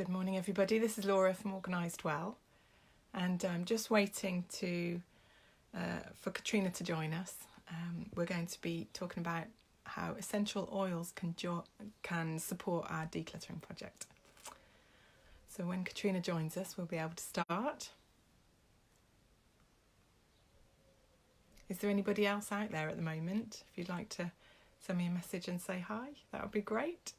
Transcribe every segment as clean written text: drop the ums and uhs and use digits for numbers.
Good morning, everybody. This is Laura from Organised Well, and I'm just waiting for Katrina to join us. We're going to be talking about how essential oils can support our decluttering project. So when Katrina joins us, we'll be able to start. Is there anybody else out there at the moment? If you'd like to send me a message and say hi, that would be great.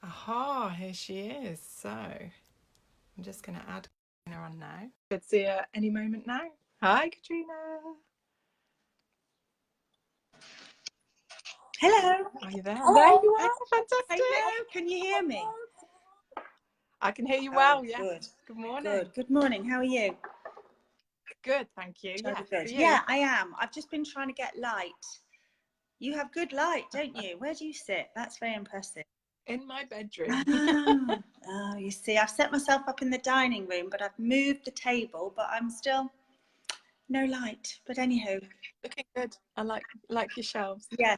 Aha, here she is. So I'm just going to add Katrina on now. Should see her any moment now. Hi, Katrina. Hello. Are you there? Oh, There you are. Fantastic. hello. Can you hear me? I can hear you well. Yes. Good. Good morning. Good morning. How are you? Good, thank you. Jolly Yes, good. you? Yeah, I am. I've just been trying to get light. You have good light, don't you? Where do you sit? That's very impressive. In my bedroom. Oh, you see, I've set myself up in the dining room, but I've moved the table, but I'm still no light. But anyhow, Looking good. I like your shelves. yeah,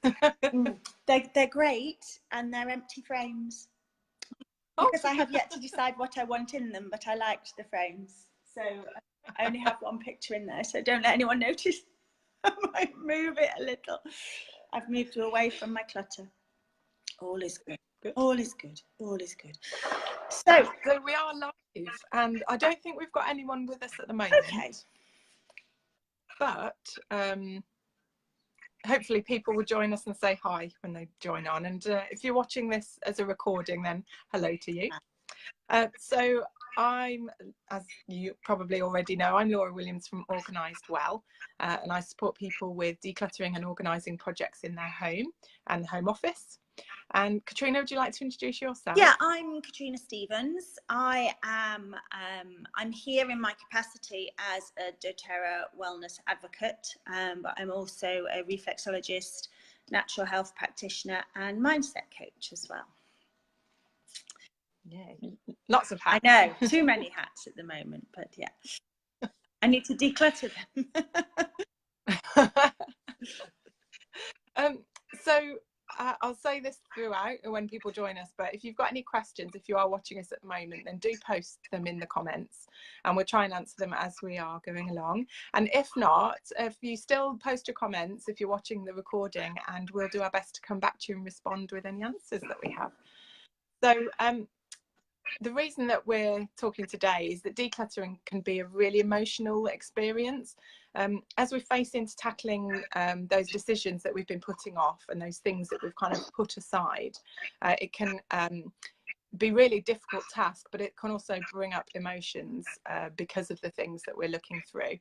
they're great, and they're empty frames because I have yet to decide what I want in them. But I liked the frames, so I only have one picture in there, so don't let anyone notice. I might move it a little. I've moved away from my clutter. All is good. All is good. All is good. So we are live, and I don't think we've got anyone with us at the moment. Okay. But hopefully people will join us and say hi when they join on. And if you're watching this as a recording, then hello to you. So I'm, as you probably already know, I'm Laura Williams from Organised Well, and I support people with decluttering and organising projects in their home and home office. And Katrina, would you like to introduce yourself? Yeah, I'm Katrina Stevens. I'm here in my capacity as a doTERRA wellness advocate, but I'm also a reflexologist, natural health practitioner, and mindset coach as well. Yeah, lots of hats. I know, too many hats at the moment, but yeah, I need to declutter them. So I'll say this throughout when people join us, but if you've got any questions, if you are watching us at the moment, then do post them in the comments and we'll try and answer them as we are going along. And if not, if you still post your comments, if you're watching the recording, and we'll do our best to come back to you and respond with any answers that we have. So the reason that we're talking today is that decluttering can be a really emotional experience. As we face into tackling those decisions that we've been putting off and those things that we've kind of put aside, it can be really difficult task, but it can also bring up emotions because of the things that we're looking through.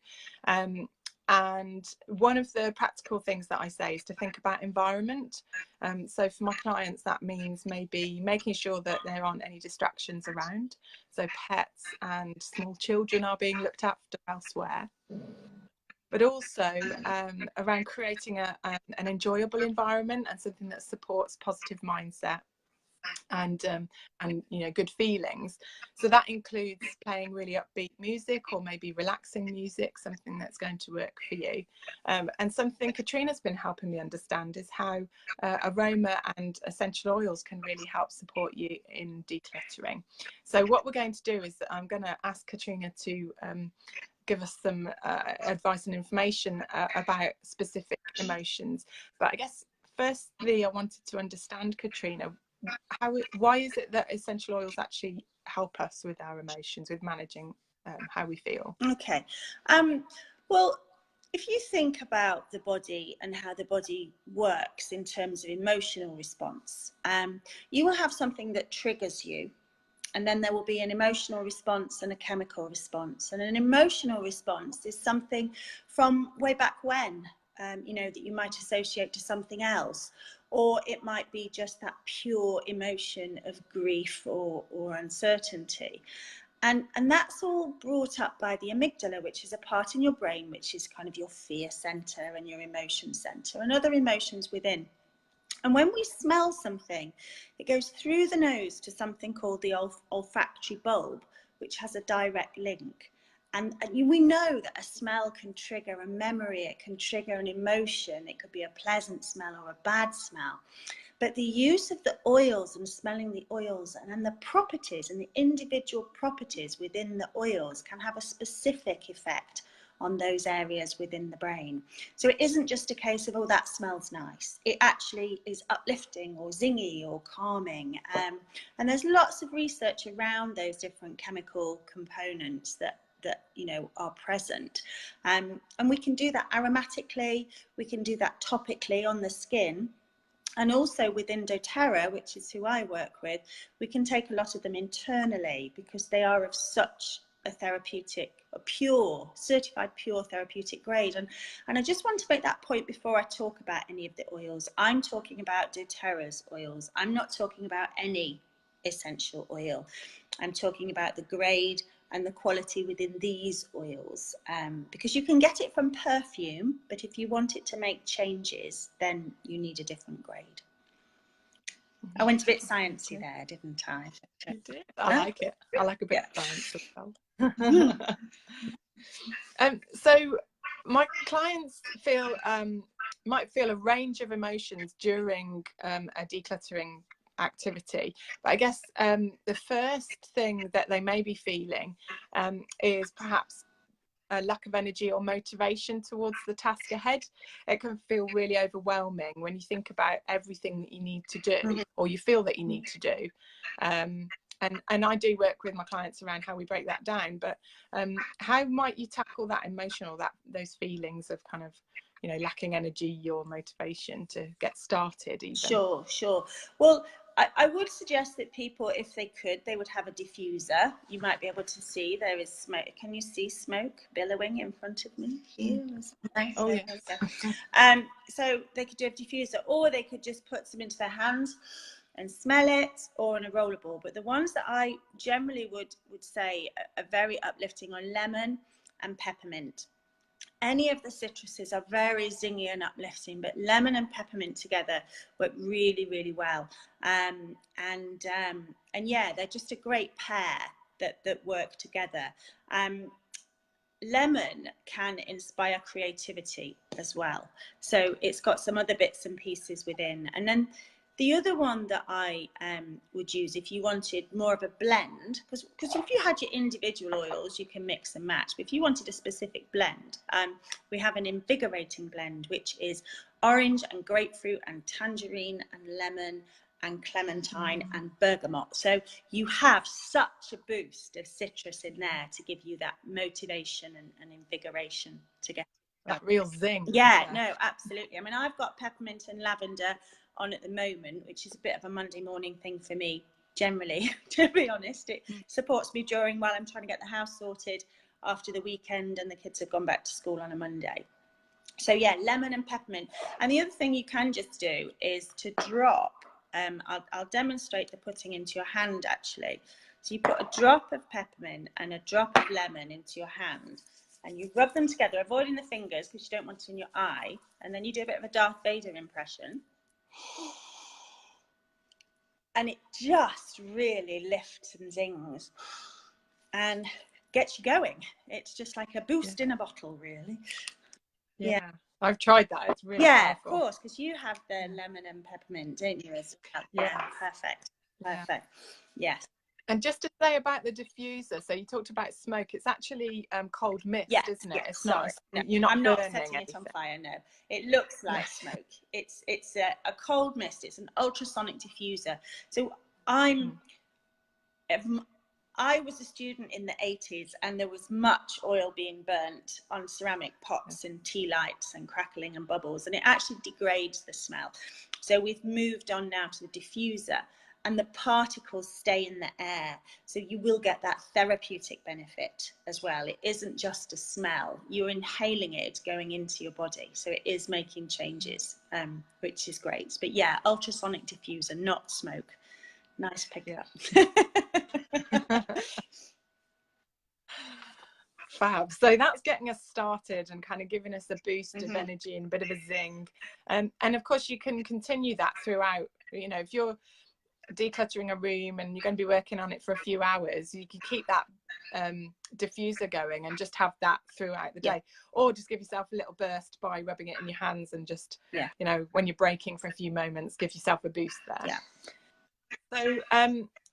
And one of the practical things that I say is to think about environment. So for my clients, that means maybe making sure that there aren't any distractions around. So pets and small children are being looked after elsewhere. But also around creating an enjoyable environment and something that supports positive mindset and you know, good feelings. So that includes playing really upbeat music or maybe relaxing music, something that's going to work for you. And something Katrina's been helping me understand is how aroma and essential oils can really help support you in decluttering. So what we're going to do is I'm going to ask Katrina to give us some advice and information about specific emotions. But I guess firstly I wanted to understand, Katrina, why is it that essential oils actually help us with our emotions, with managing how we feel? Okay. Well, if you think about the body and how the body works in terms of emotional response, you will have something that triggers you, and then there will be an emotional response and a chemical response. And an emotional response is something from way back when, you know, that you might associate to something else, or it might be just that pure emotion of grief or uncertainty. And that's all brought up by the amygdala, which is a part in your brain, which is kind of your fear center and your emotion center and other emotions within. And when we smell something, it goes through the nose to something called the olfactory bulb, which has a direct link. And we know that a smell can trigger a memory, it can trigger an emotion, it could be a pleasant smell or a bad smell. But the use of the oils and smelling the oils and the properties and the individual properties within the oils can have a specific effect on those areas within the brain. So it isn't just a case of, oh, that smells nice. It actually is uplifting or zingy or calming. And there's lots of research around those different chemical components that you know are present. And we can do that aromatically, we can do that topically on the skin. And also within doTERRA, which is who I work with, we can take a lot of them internally because they are of such a therapeutic, a pure, certified pure therapeutic grade. And I just want to make that point before I talk about any of the oils. I'm talking about doTERRA's oils. I'm not talking about any essential oil. I'm talking about the grade and the quality within these oils, because you can get it from perfume, but if you want it to make changes, then you need a different grade. I went a bit sciencey there, didn't I? You did. I like it. I like a bit of science as well. So my clients might feel a range of emotions during a decluttering activity, but I guess the first thing that they may be feeling is perhaps a lack of energy or motivation towards the task ahead. It can feel really overwhelming when you think about everything that you need to do, or you feel that you need to do. And I do work with my clients around how we break that down, but how might you tackle that emotional, those feelings of kind of, you know, lacking energy or motivation to get started even? Sure. Well, I would suggest that people, if they could, they would have a diffuser. You might be able to see there is smoke. Can you see smoke billowing in front of me here? Nice. Oh, yes. So they could do a diffuser, or they could just put some into their hands and smell it, or on a rollerball. But the ones that I generally would say are very uplifting are lemon and peppermint. Any of the citruses are very zingy and uplifting, but lemon and peppermint together work really, really well. And yeah, they're just a great pair that work together. Lemon can inspire creativity as well. So it's got some other bits and pieces within. And then the other one that I would use if you wanted more of a blend, because if you had your individual oils, you can mix and match. But if you wanted a specific blend, we have an invigorating blend, which is orange and grapefruit and tangerine and lemon and clementine and bergamot. So you have such a boost of citrus in there to give you that motivation and invigoration to get that real zing. Yeah, no, absolutely. I mean, I've got peppermint and lavender on at the moment, which is a bit of a Monday morning thing for me generally, to be honest. It supports me during while I'm trying to get the house sorted after the weekend and the kids have gone back to school on a Monday. So yeah, lemon and peppermint. And the other thing you can just do is to drop, I'll demonstrate the putting into your hand actually. So you put a drop of peppermint and a drop of lemon into your hand, and you rub them together, avoiding the fingers because you don't want it in your eye, and then you do a bit of a Darth Vader impression. And it just really lifts and zings and gets you going. It's just like a boost in a bottle, really. Yeah. I've tried that. It's really powerful. Of course, because you have the lemon and peppermint, don't you? Yeah. Perfect. Yes. And just to say about the diffuser, so you talked about smoke. It's actually cold mist, isn't it? It's not. No, you're not. I'm not setting anything. it on fire. No, it looks like smoke. It's a cold mist. It's an ultrasonic diffuser. So I was a student in the 80s, and there was much oil being burnt on ceramic pots and tea lights and crackling and bubbles, and it actually degrades the smell. So we've moved on now to the diffuser, and the particles stay in the air. So you will get that therapeutic benefit as well. It isn't just a smell. You're inhaling it going into your body. So it is making changes, which is great. But yeah, ultrasonic diffuser, not smoke. Nice pickup. Fab. So that's getting us started and kind of giving us a boost of energy and a bit of a zing. And of course you can continue that throughout. You know, if you're decluttering a room and you're going to be working on it for a few hours, you can keep that diffuser going and just have that throughout the day, or just give yourself a little burst by rubbing it in your hands and just you know, when you're breaking for a few moments, give yourself a boost there. So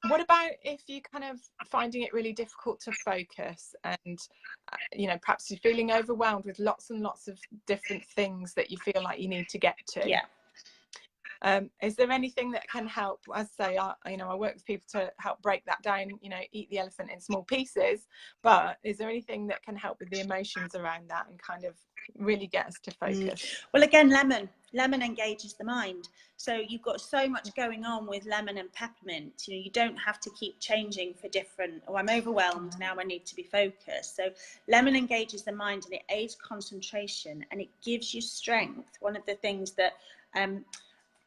what about if you kind of finding it really difficult to focus and you know, perhaps you're feeling overwhelmed with lots and lots of different things that you feel like you need to get to? Is there anything that can help? As I say, you know, I work with people to help break that down, you know, eat the elephant in small pieces, but is there anything that can help with the emotions around that and kind of really get us to focus? Well, again, lemon engages the mind. So you've got so much going on with lemon and peppermint. You know, you don't have to keep changing for different, oh, I'm overwhelmed, now I need to be focused. So lemon engages the mind and it aids concentration and it gives you strength. One of the things that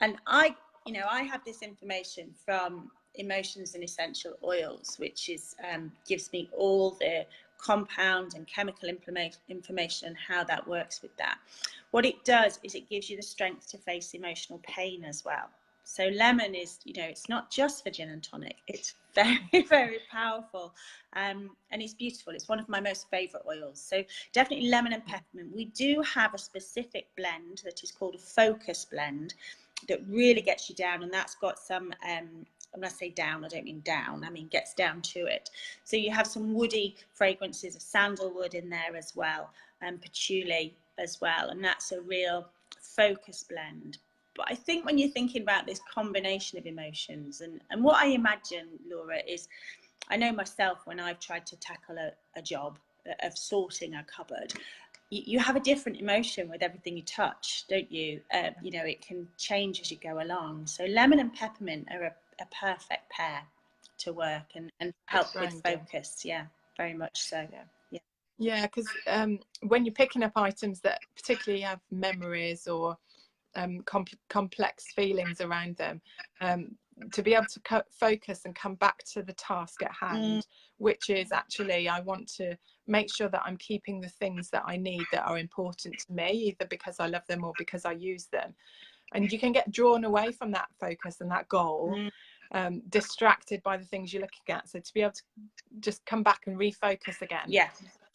and I, you know, I have this information from Emotions and Essential Oils, which is gives me all the compound and chemical information and how that works with that. What it does is it gives you the strength to face emotional pain as well. So lemon is, you know, it's not just for gin and tonic. It's very, very powerful, and it's beautiful. It's one of my most favourite oils. So definitely lemon and peppermint. We do have a specific blend that is called a focus blend that really gets you down, and that's got some when I say down, I don't mean down, I mean gets down to it. So you have some woody fragrances of sandalwood in there as well, and patchouli as well, and that's a real focus blend. But I think when you're thinking about this combination of emotions, and what I imagine, Laura, is I know myself when I've tried to tackle a job of sorting a cupboard, you have a different emotion with everything you touch, don't you? You know, it can change as you go along. So lemon and peppermint are a perfect pair to work and help with focus. Yeah, very much so. Yeah, because when you're picking up items that particularly have memories or complex feelings around them, to be able to focus and come back to the task at hand, which is actually, I want to make sure that I'm keeping the things that I need that are important to me, either because I love them or because I use them. And you can get drawn away from that focus and that goal, distracted by the things you're looking at. So to be able to just come back and refocus again,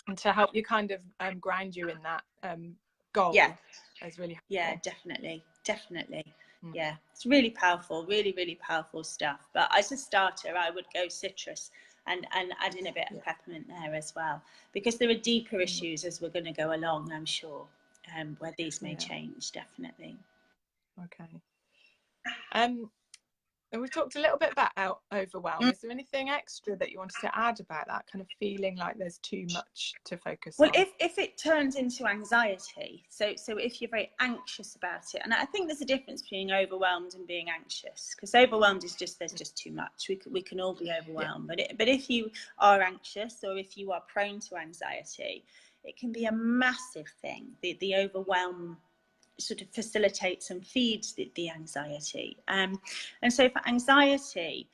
and to help you kind of ground you in that goal, is really helpful. Definitely. Yeah, it's really powerful, really, really powerful stuff. But as a starter, I would go citrus and add in a bit of peppermint there as well, because there are deeper issues as we're going to go along, I'm sure, where these may change, definitely. Okay. And we've talked a little bit about overwhelm. Is there anything extra that you wanted to add about that kind of feeling like there's too much to focus on? Well, if it turns into anxiety, so if you're very anxious about it, and I think there's a difference between overwhelmed and being anxious, because overwhelmed is just, there's just too much. We can all be overwhelmed, but if you are anxious or if you are prone to anxiety, it can be a massive thing. The overwhelm sort of facilitates and feeds the anxiety, and so for anxiety,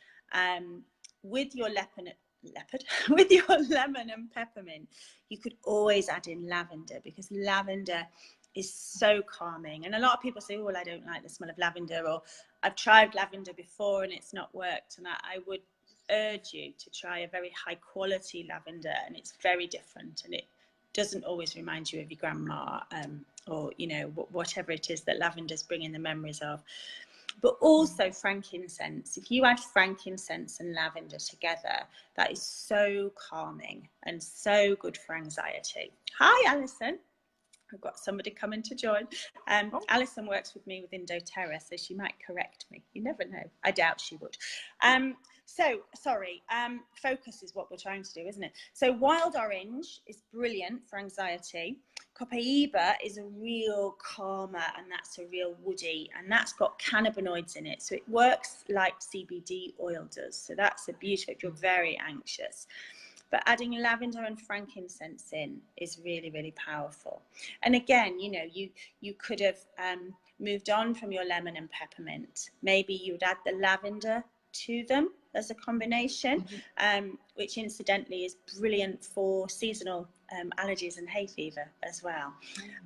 with your with your lemon and peppermint, you could always add in lavender, because lavender is so calming. And a lot of people say, oh, well, I don't like the smell of lavender, or I've tried lavender before and it's not worked. And I would urge you to try a very high quality lavender, and it's very different, and it doesn't always remind you of your grandma, or, you know, whatever it is that lavender's bringing the memories of. But also frankincense. If you add frankincense and lavender together, that is so calming and so good for anxiety. Hi, Alison. I've got somebody coming to join. Alison works with me within doTERRA, so she might correct me. You never know. I doubt she would. So, sorry, focus is what we're trying to do, isn't it? So wild orange is brilliant for anxiety. Copaiba is a real calmer, and that's a real woody, and that's got cannabinoids in it. So it works like CBD oil does. So that's a beautiful, if you're very anxious. But adding lavender and frankincense in is really, really powerful. And again, you know, you could have moved on from your lemon and peppermint. Maybe you would add the lavender to them as a combination, which incidentally is brilliant for seasonal allergies and hay fever as well.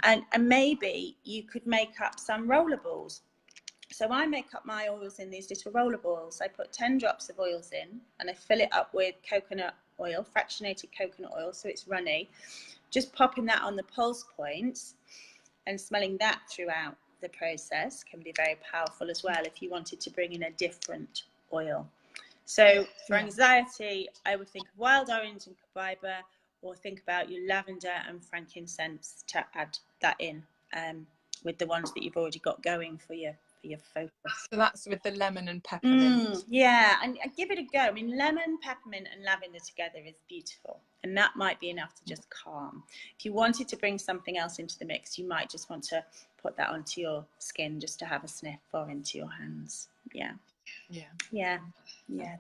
And maybe you could make up some rollerballs So I make up my oils in these little roller balls. I put 10 drops of oils in and I fill it up with coconut oil, fractionated coconut oil, so it's runny. Just popping that on the pulse points and smelling that throughout the process can be very powerful as well if you wanted to bring in a different oil. So for anxiety, I would think of wild orange and copaiba, or think about your lavender and frankincense to add that in with the ones that you've already got going for your focus. So that's with the lemon and peppermint. Yeah, and give it a go. I mean, lemon, peppermint and lavender together is beautiful, and that might be enough to just calm. If you wanted to bring something else into the mix, you might just want to put that onto your skin just to have a sniff, or into your hands. Yeah.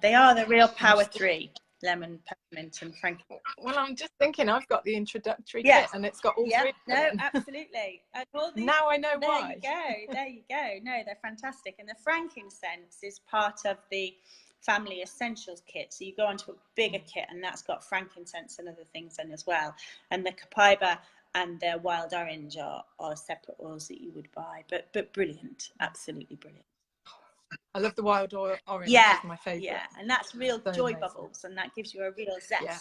They are the real power three: lemon, peppermint and frankincense. Well, I'm just thinking, I've got the introductory kit and it's got all three. No, absolutely. And all these, now I know why. There you go. No, they're fantastic. And the frankincense is part of the family essentials kit. So you go onto a bigger kit and that's got frankincense and other things in as well. And the copaiba and the wild orange are separate oils that you would buy. But brilliant. Absolutely brilliant. I love the wild orange. It's my favourite. Yeah, and that's real joy bubbles, and that gives you a real zest. Yeah.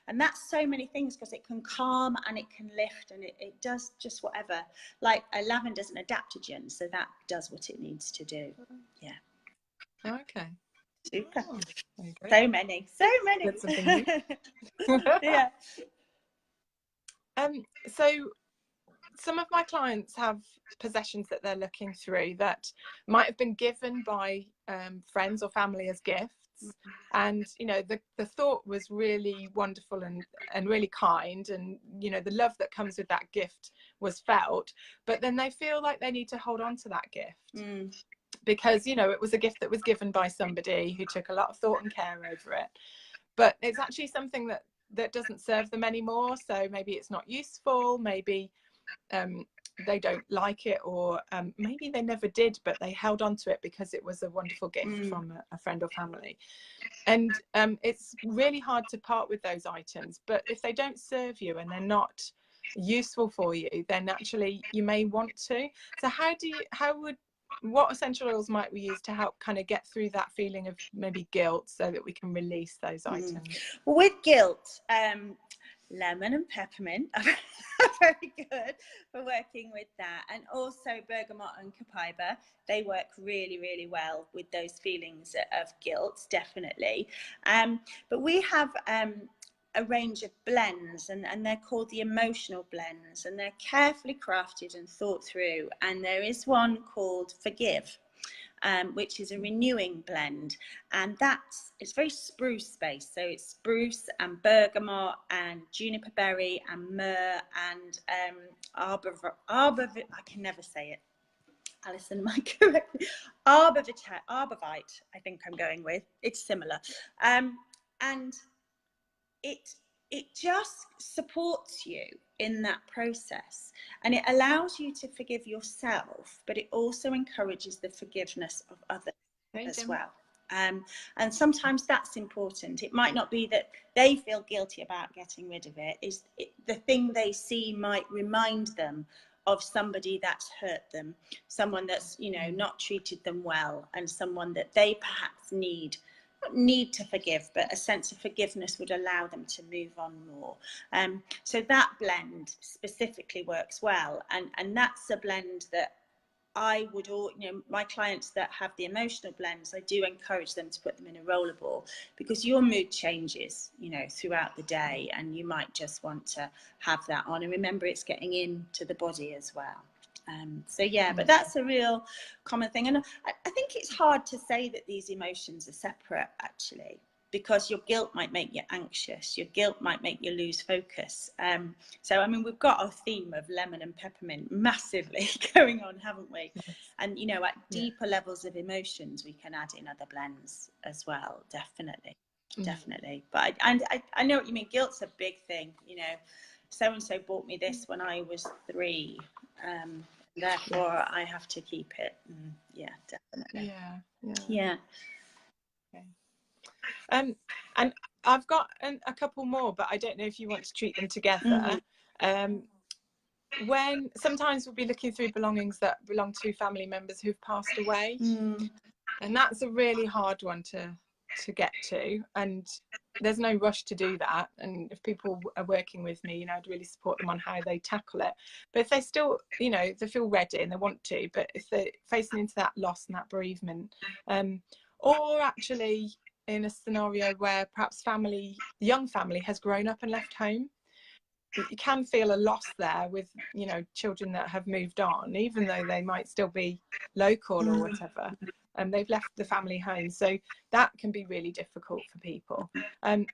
And that's so many things, because it can calm and it can lift, and it does just whatever. Like a lavender's an adaptogen, so that does what it needs to do. Yeah. Okay. Super. So many. Yeah. So some of my clients have possessions that they're looking through that might have been given by friends or family as gifts, and you know the thought was really wonderful and really kind, and you know the love that comes with that gift was felt, but then they feel like they need to hold on to that gift because you know it was a gift that was given by somebody who took a lot of thought and care over it, but it's actually something that doesn't serve them anymore. So maybe it's not useful, maybe they don't like it, or maybe they never did but they held on to it because it was a wonderful gift from a friend or family, and it's really hard to part with those items. But if they don't serve you and they're not useful for you, then actually you may want to. So what essential oils might we use to help kind of get through that feeling of maybe guilt so that we can release those items? Well, with guilt, lemon and peppermint are very good for working with that, and also bergamot and copaiba, they work really, really well with those feelings of guilt, definitely. But we have a range of blends, and they're called the emotional blends, and they're carefully crafted and thought through. And there is one called Forgive, which is a renewing blend, and it's very spruce based. So it's spruce and bergamot and juniper berry and myrrh and I can never say it. Alison might correct me. Arbavite, I think I'm going with. It's similar, and it just supports you in that process, and it allows you to forgive yourself, but it also encourages the forgiveness of others as well. And sometimes that's important. It might not be that they feel guilty about getting rid of it. The thing they see might remind them of somebody that's hurt them, someone that's, you know, not treated them well, and someone that they perhaps need to forgive, but a sense of forgiveness would allow them to move on more. So that blend specifically works well, and that's a blend that I would, my clients that have the emotional blends, I do encourage them to put them in a roller ball, because your mood changes, throughout the day, and you might just want to have that on, and remember it's getting into the body as well. So yeah, but that's a real common thing, and I think it's hard to say that these emotions are separate, actually, because your guilt might make you anxious, your guilt might make you lose focus. So I mean, we've got our theme of lemon and peppermint massively going on, haven't we? And at deeper levels of emotions, we can add in other blends as well. Definitely. But I know what you mean. Guilt's a big thing. So and so bought me this when I was 3. Therefore I have to keep it. Yeah, definitely. Yeah. Okay. And I've got a couple more, but I don't know if you want to treat them together. when sometimes we'll be looking through belongings that belong to family members who've passed away, and that's a really hard one to get to, and there's no rush to do that. And if people are working with me, you know, I'd really support them on how they tackle it. But if they still, you know, they feel ready and they want to, but if they're facing into that loss and that bereavement, or actually in a scenario where perhaps the young family has grown up and left home, you can feel a loss there with, you know, children that have moved on, even though they might still be local or whatever, and they've left the family home. So that can be really difficult for people.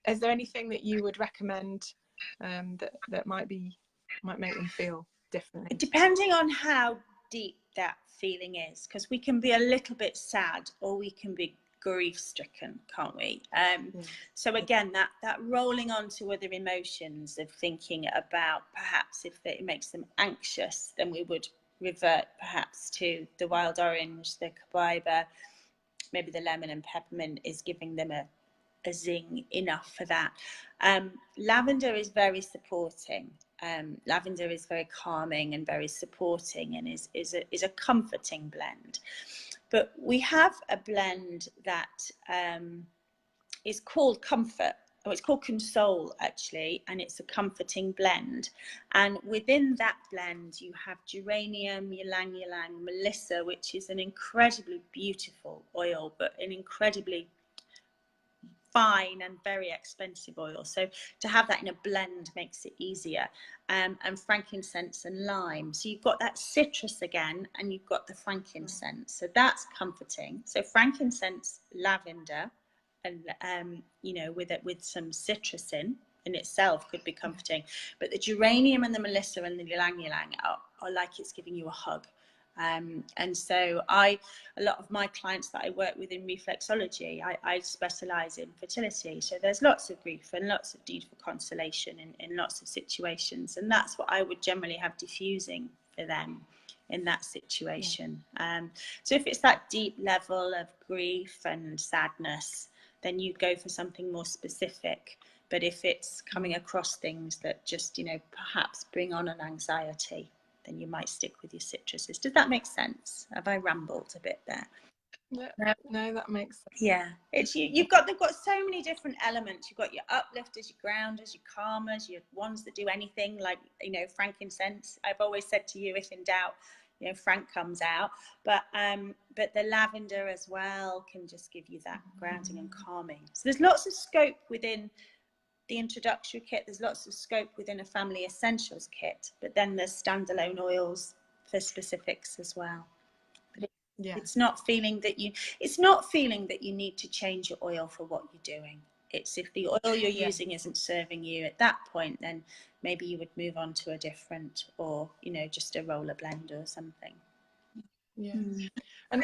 Is there anything that you would recommend that might make them feel differently? Depending on how deep that feeling is, because we can be a little bit sad or we can be grief stricken, can't we? So again, that rolling on to other emotions of thinking about perhaps if it makes them anxious, then we would revert perhaps to the wild orange, the carbaiba, maybe the lemon and peppermint is giving them a zing enough for that. Lavender is very supporting. Lavender is very calming and very supporting, and is a comforting blend. But we have a blend that is called Comfort, or it's called Console actually, and it's a comforting blend. And within that blend, you have geranium, ylang ylang, melissa, which is an incredibly beautiful oil, but an incredibly fine and very expensive oil. So to have that in a blend makes it easier. And frankincense and lime. So you've got that citrus again, and you've got the frankincense. So that's comforting. So frankincense, lavender, and you know, with some citrus in itself could be comforting. But the geranium and the melissa and the ylang ylang are like it's giving you a hug. And so a lot of my clients that I work with in reflexology, I specialize in fertility. So there's lots of grief and lots of need for consolation in lots of situations. And that's what I would generally have diffusing for them in that situation. So if it's that deep level of grief and sadness, then you'd go for something more specific. But if it's coming across things that just, you know, perhaps bring on an anxiety, then you might stick with your citruses. Does that make sense? Have I rambled a bit there? No, that makes sense. Yeah, it's they've got so many different elements. You've got your uplifters, your grounders, your calmers, your ones that do anything, like, you know, frankincense. I've always said to you, if in doubt, you know, frank comes out. But the lavender as well can just give you that grounding and calming. So there's lots of scope within the introductory kit. There's lots of scope within a family essentials kit, but then there's standalone oils for specifics as well. But it's not feeling that you need to change your oil for what you're doing. It's if the oil you're using isn't serving you at that point, then maybe you would move on to a different, or, you know, just a roller blend or something. And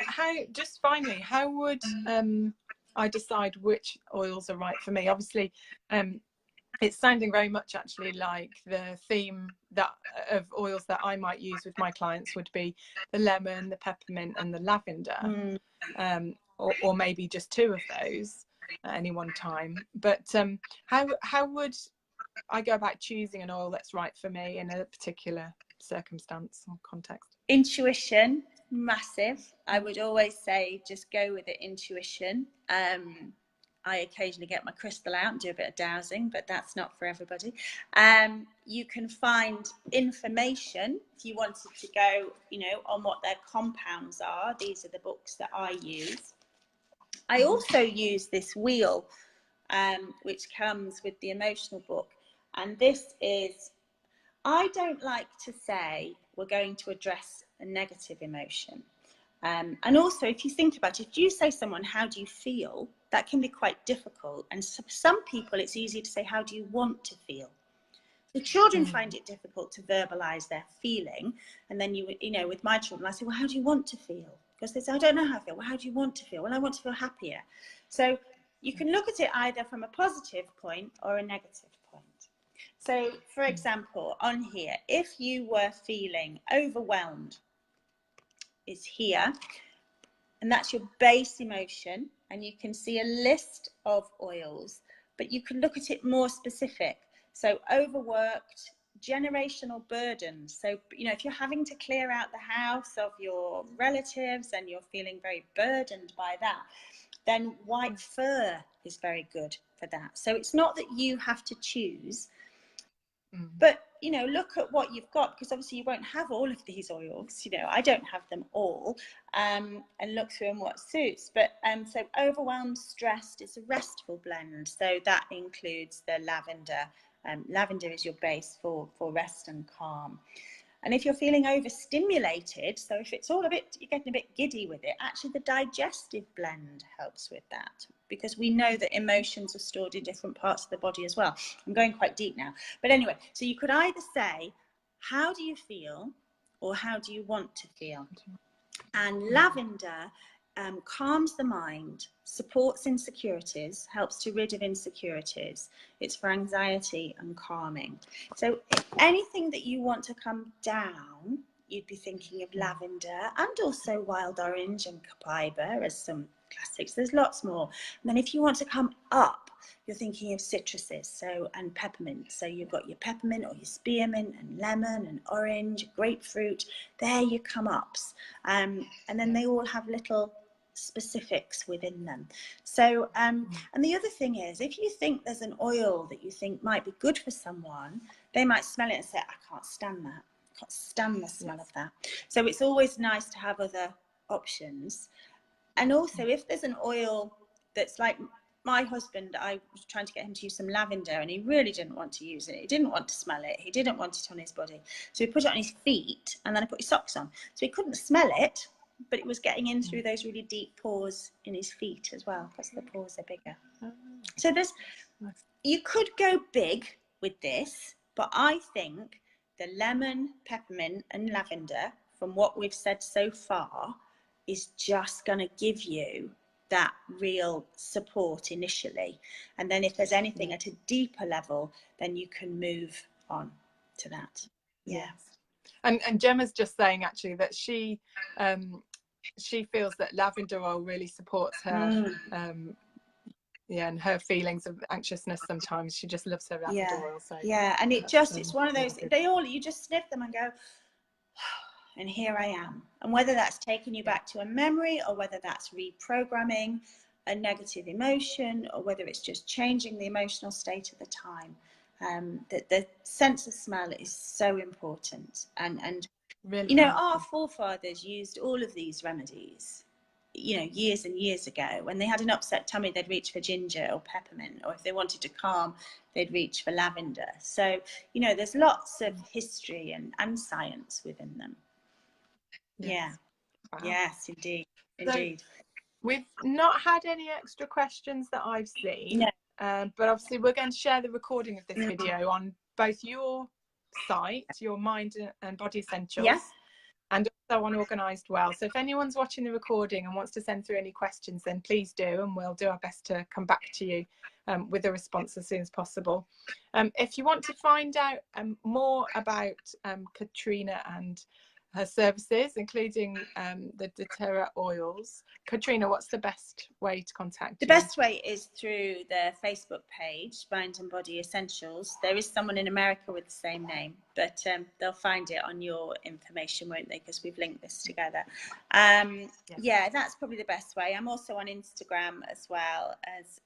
just finally, how would I decide which oils are right for me? Obviously, it's sounding very much actually like the theme of oils that I might use with my clients would be the lemon, the peppermint and the lavender, or maybe just two of those at any one time. But how would I go about choosing an oil that's right for me in a particular circumstance or context? Intuition, massive. I would always say just go with it, intuition. I occasionally get my crystal out and do a bit of dowsing, but that's not for everybody. You can find information if you wanted to go, you know, on what their compounds are. These are the books that I use. I also use this wheel, which comes with the emotional book. And this is, I don't like to say we're going to address a negative emotion. And also, if you think about it, if you say to someone, how do you feel? That can be quite difficult. And for some people, it's easy to say, how do you want to feel? The children find it difficult to verbalize their feeling. And then, you know, with my children, I say, well, how do you want to feel? Because they say, I don't know how I feel. Well, how do you want to feel? Well, I want to feel happier. So you can look at it either from a positive point or a negative point. So, for example, on here, if you were feeling overwhelmed, is here, and that's your base emotion, and you can see a list of oils, but you can look at it more specific. So overworked, generational burdens. So, you know, if you're having to clear out the house of your relatives and you're feeling very burdened by that, then white fur is very good for that. So it's not that you have to choose, but, you know, look at what you've got, because obviously you won't have all of these oils. You know, I don't have them all, and look through and what suits. But so overwhelmed, stressed is a restful blend. So that includes the lavender. Lavender is your base for rest and calm. And if you're feeling overstimulated, so if it's all a bit, you're getting a bit giddy with it, actually the digestive blend helps with that, because we know that emotions are stored in different parts of the body as well. I'm going quite deep now. But anyway, so you could either say, how do you feel, or how do you want to feel? And lavender calms the mind, supports insecurities, helps to rid of insecurities. It's for anxiety and calming. So anything that you want to come down, you'd be thinking of lavender, and also wild orange and copaiba as some classics. There's lots more. And then if you want to come up, you're thinking of citruses, so, and peppermint. So you've got your peppermint or your spearmint and lemon and orange, grapefruit. They're your come ups. And then they all have little specifics within them. So, and the other thing is, if you think there's an oil that you think might be good for someone, they might smell it and say, I can't stand that. I can't stand the smell of that. So it's always nice to have other options. And also, if there's an oil that's like, my husband, I was trying to get him to use some lavender, and he really didn't want to use it. He didn't want to smell it. He didn't want it on his body. So he put it on his feet, and then I put his socks on. So he couldn't smell it, but it was getting in through those really deep pores in his feet as well, because the pores are bigger. So there's, you could go big with this, but I think the lemon, peppermint, and lavender, from what we've said so far, is just going to give you that real support initially, and then if there's anything at a deeper level, then you can move on to that. Yes. And Gemma's just saying actually that she feels that lavender oil really supports her and her feelings of anxiousness. Sometimes she just loves her lavender oil. So and it just, it's one of those, they all, you just sniff them and go, and here I am. And whether that's taking you back to a memory, or whether that's reprogramming a negative emotion, or whether it's just changing the emotional state at the time, the sense of smell is so important. And really, you know, our forefathers used all of these remedies, you know, years and years ago. When they had an upset tummy, they'd reach for ginger or peppermint, or if they wanted to calm, they'd reach for lavender. So, you know, there's lots of history and science within them. Yes. Wow. Yes, indeed. Indeed. So we've not had any extra questions that I've seen, but obviously we're going to share the recording of this video on both your site, your Mind and Body Essentials, and also on Organised Well. So if anyone's watching the recording and wants to send through any questions, then please do, and we'll do our best to come back to you with a response as soon as possible. If you want to find out more about Katrina and her services, including the doTERRA oils, Katrina, what's the best way to contact you? The best way is through the Facebook page, Mind and Body Essentials. There is someone in America with the same name, but they'll find it on your information, won't they? Because we've linked this together. Yeah, that's probably the best way. I'm also on Instagram as well as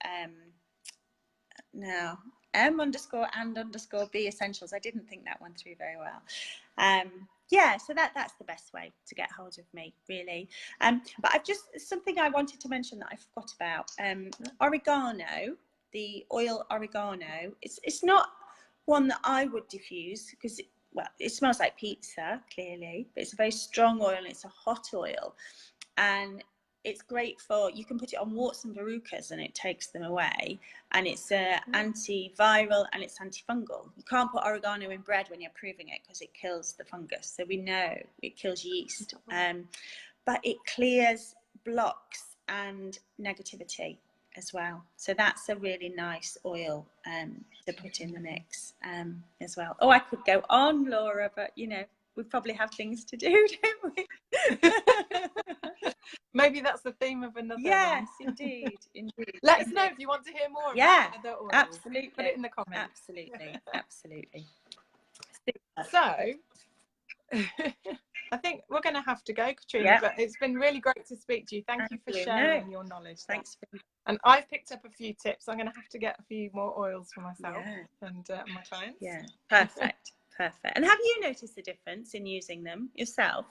now M_and_B Essentials. I didn't think that one through very well. Yeah, so that's the best way to get hold of me, really. But I've just, something I wanted to mention that I forgot about. Oregano, the oil oregano, it's not one that I would diffuse, because it smells like pizza, clearly, but it's a very strong oil, and it's a hot oil, and it's great for, you can put it on warts and verrucas and it takes them away, and it's antiviral and it's antifungal. You can't put oregano in bread when you're proving it, because it kills the fungus. So we know it kills yeast, but it clears blocks and negativity as well. So that's a really nice oil to put in the mix as well. Oh, I could go on, Laura, but you know, we probably have things to do, don't we? Maybe that's the theme of another yes one. indeed Let us know if you want to hear more about other oils. Absolutely, put it in the comments. Absolutely. So I think we're going to have to go, Katrina, Yep. but it's been really great to speak to you. Thank you for sharing your knowledge. Thanks. And I've picked up a few tips. I'm going to have to get a few more oils for myself and my clients. Yeah, perfect, perfect. And have you noticed the difference in using them yourself?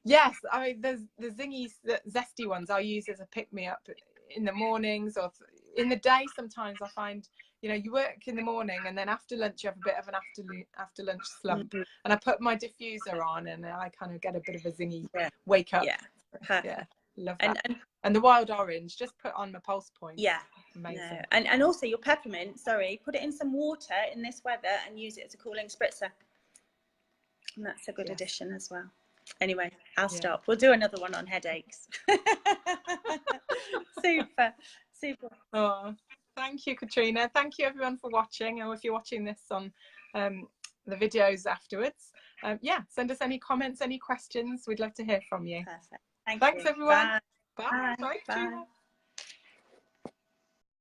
Yes, there's the zingy, the zesty ones I use as a pick-me-up in the mornings or in the day. Sometimes I find, you know, you work in the morning and then after lunch you have a bit of an after lunch slump, and I put my diffuser on and I kind of get a bit of a zingy wake up. Yeah, perfect. Yeah, love that. And the wild orange, just put on my pulse point. Yeah, amazing. No. And also your peppermint, put it in some water in this weather and use it as a cooling spritzer. And that's a good addition as well. Anyway, I'll stop. We'll do another one on headaches. Super. Oh, thank you, Katrina. Thank you everyone for watching. And if you're watching this on the videos afterwards, send us any comments, any questions. We'd love to hear from you. Perfect. Thanks everyone. Bye. Bye. Bye.